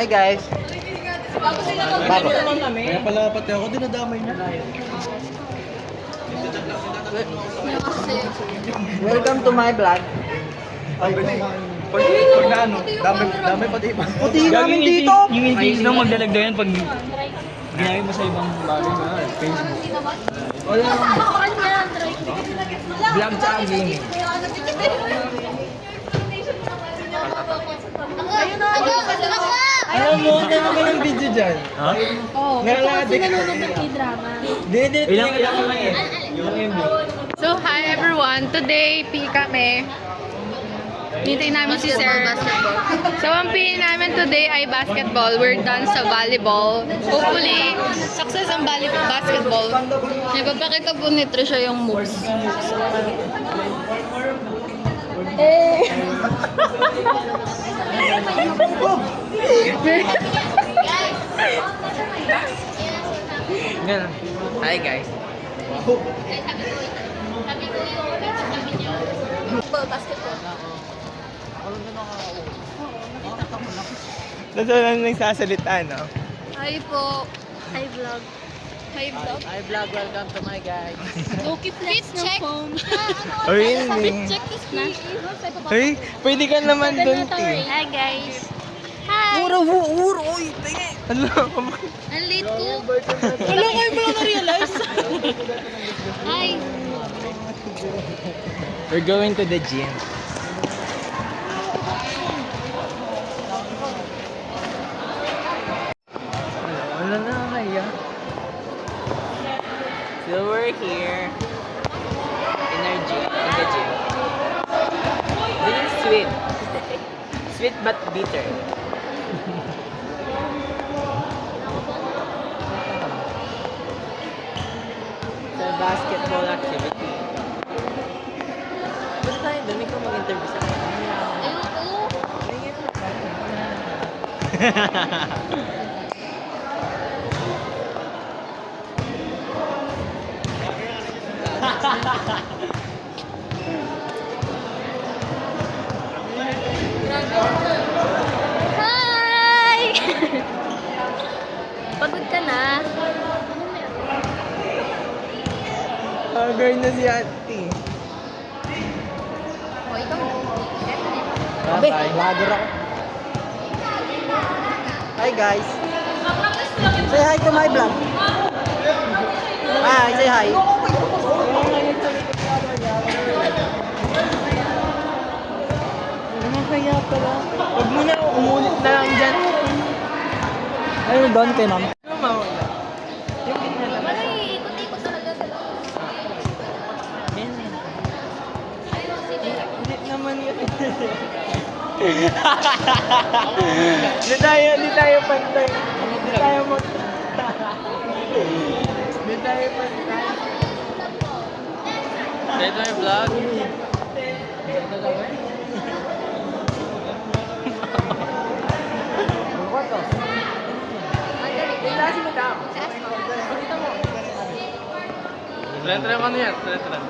Hi guys. Baro. Kaya pala pati ako dinadamay niya. Welcome to my vlog. Pag na ano, dami pati iba. Puti namin dito. Yung intis na magdalagdag yan pag ginamit mo sa ibang bagay na Facebook. Wala. Vlog sa gaming. Alam mo, kaya mo ng video dyan. Ha? Oo, Nalaladik. kasi nanonood ng K-drama. Didit. Ilang lang eh. Ilang MB. So, hi everyone! Today, kami. Hintayin namin si Sir. So, ang pili namin today ay basketball. We're done sa volleyball. Hopefully, success ang basketball. Ipapakita po ni Trisha yung moves. Eh! Ganun. Hi guys. Nasa lang nagsasalita, no? Hi po. Hi vlog. Hi vlog. Hi vlog, welcome to my guys. Loki flex ng phone. Ay, hindi. Check this na. Ay, pwede ka naman dun, eh. Hi guys. Hi. Uro, oy, tingin. Ano? Ang late ko. Wala kayo ba na-realize? Hi. We're going to the gym. Wala na kaya. So we're here in our gym, in the gym. This is sweet. Sweet but bitter. Sa basketball activity. Ba't tayo doon? Ikaw mag-interview sa akin. Ayoko. Hi! Pagod ka na? Agay na si ate. O, ikaw. Bye-bye. Vlogger ako. Hi guys. Say hi to my vlog. Hi, say hi. Kaya pala. Huwag mo na, umulit na lang dyan. Ayun doon kay ma'am. Ano mawala? Wala, ikot-ikot talaga. Hindi naman yun. Hindi tayo pantay. Hindi tayo mag... Hindi tayo pantay. Dito yung vlog. Tren-tren ano yan? Tren-tren.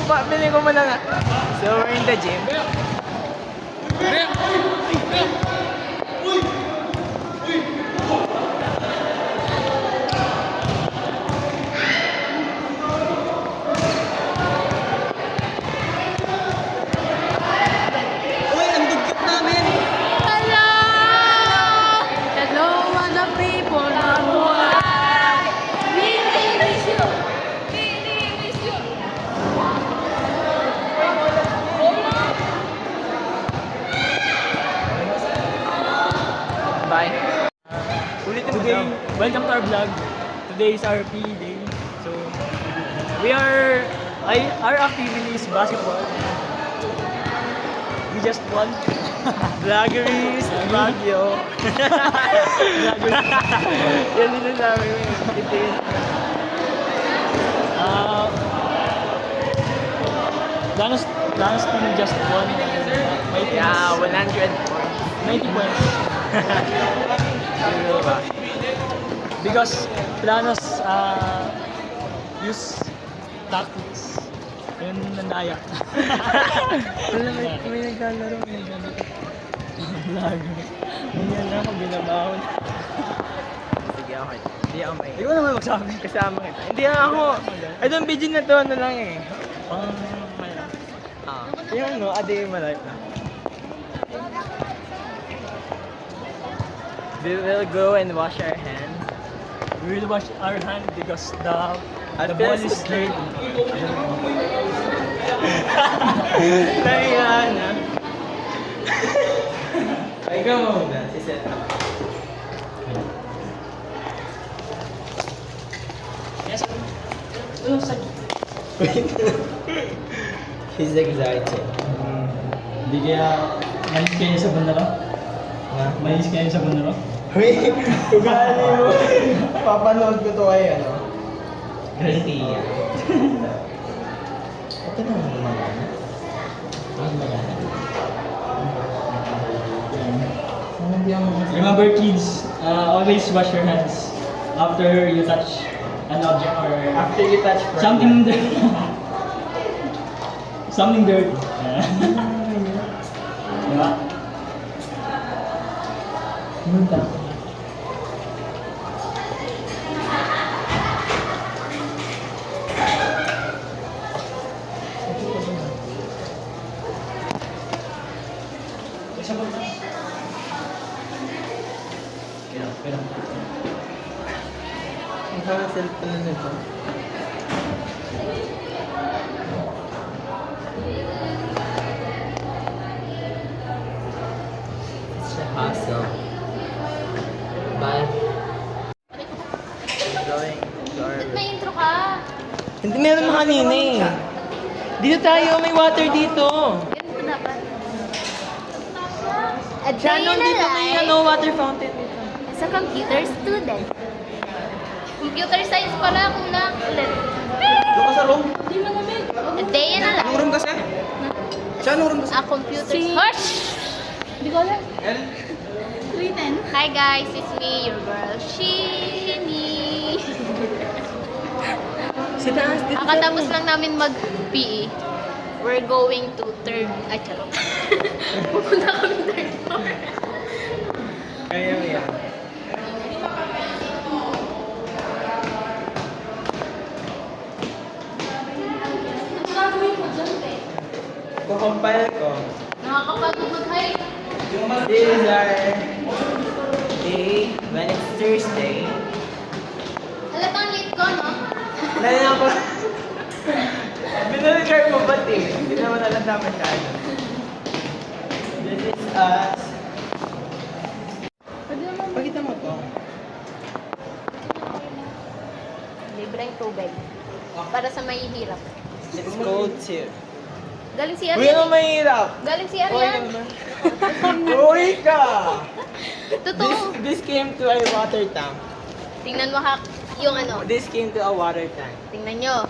Piling ko muna na. So, we're in the gym. Uy, ang dugkit namin! Hello! Hello, mga people na buhay! Really miss you! Really miss you! Bye. Ulitin mo Today, daw. welcome to our vlog. Today is our PE day. So, our activity is basketball. We just won. Vloggeries, Baguio. Yan din namin. Itin. Lanos team just won. My team Yeah, is 90 points. Because Planos use tactics. Yun nandaya. May naglalaro. Vlog. Ganyan lang pag binabawal. Sige, okay. Hindi ako may. Ikaw naman magsabi. Kasama kita. Hindi ako. Ay, doon video na to, ano lang eh. Yung ano, a day in my life na. We will go and wash our hands. We will wash our hand because the At ball first- is dirty. Nahiyan na. Ay, ikaw muna. Si Seth. Yes. Ano sa He's excited. Hindi kaya malis kayo sa bandara? Malis kayo sa bandara? Uy, ugali mo. Papanood ko to kay ano. Crazy. Ito na ang magana. Ang magana. Remember kids, always wash your hands after you touch an object or After you touch something dirty. Something dirty. Diba? Munta. Ang parang cellphone na nito. It's a hassle. But we're going to our... May intro ka. Hindi, meron na kanina eh. Dito tayo, may water dito. Ganito dapat. A day Shannon, in a dito may life ano, water fountain dito. as a computer student. Computer science pala, kulang. Ulit. Doon ka sa room. A day in a life. Anong room kasi? Siya, anong room kasi? A computer... Hush! Hindi ko alam. Hi guys, it's me, your girl, Shini. Si taas dito. Kakatapos lang namin mag-PE. We're going to third... Ay, charot. Pupunta kami third floor. Kaya mo yan. Ano gagawin mo dyan, Pe? Kukompile ko. Nakakapagod mag-hike. This is our day when it's Thursday. Halatang late ko, no? Dahil ako, binaligar mo ba't eh? Hindi naman alata masyado. This is us. Pwede naman. Pakita mo to. Libreng tubig. Para sa mahihirap. It's cold too. Galing si Uy, ano Arian. mahirap? Galing si Arian. Uy ka! Totoo. This came to a water tank. Tingnan mo ha, yung ano. This came to a water tank. Tingnan nyo.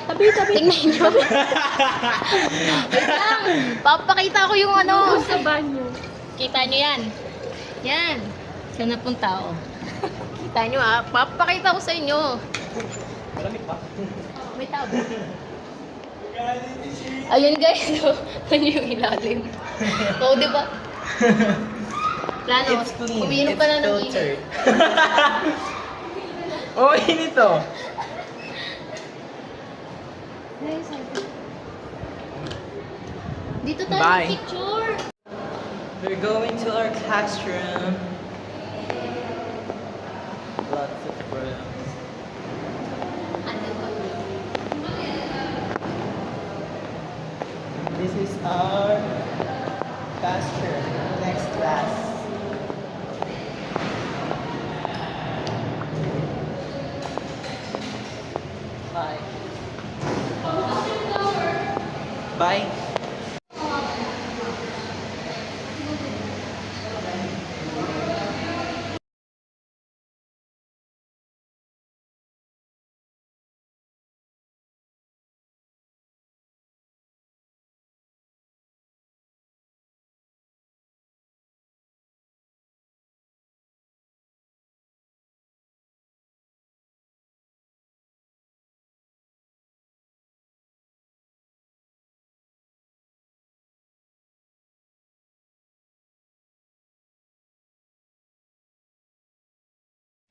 Tabi. Tingnan nyo. Wait lang. Papakita ko yung ano. Sa banyo. Kita nyo yan. Yan. Saan napunta, oh. Kita nyo ha. Papakita ko sa inyo. Malamig pa. May tabo. Ayun guys, so, ano yung ilalim? Oo, di ba? Plano, It's clean. umiinom It's pa na ng filtered. init. Oh, init to. Guys, dito tayo Bye. picture. We're going to our classroom. Lots of rooms. This is our classroom. Next class. Bye. Bye.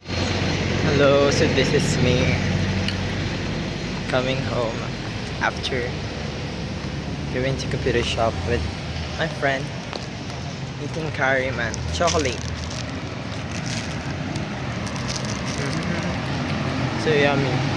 Hello, so this is me coming home after going to computer shop with my friend eating curry man chocolate. So yummy.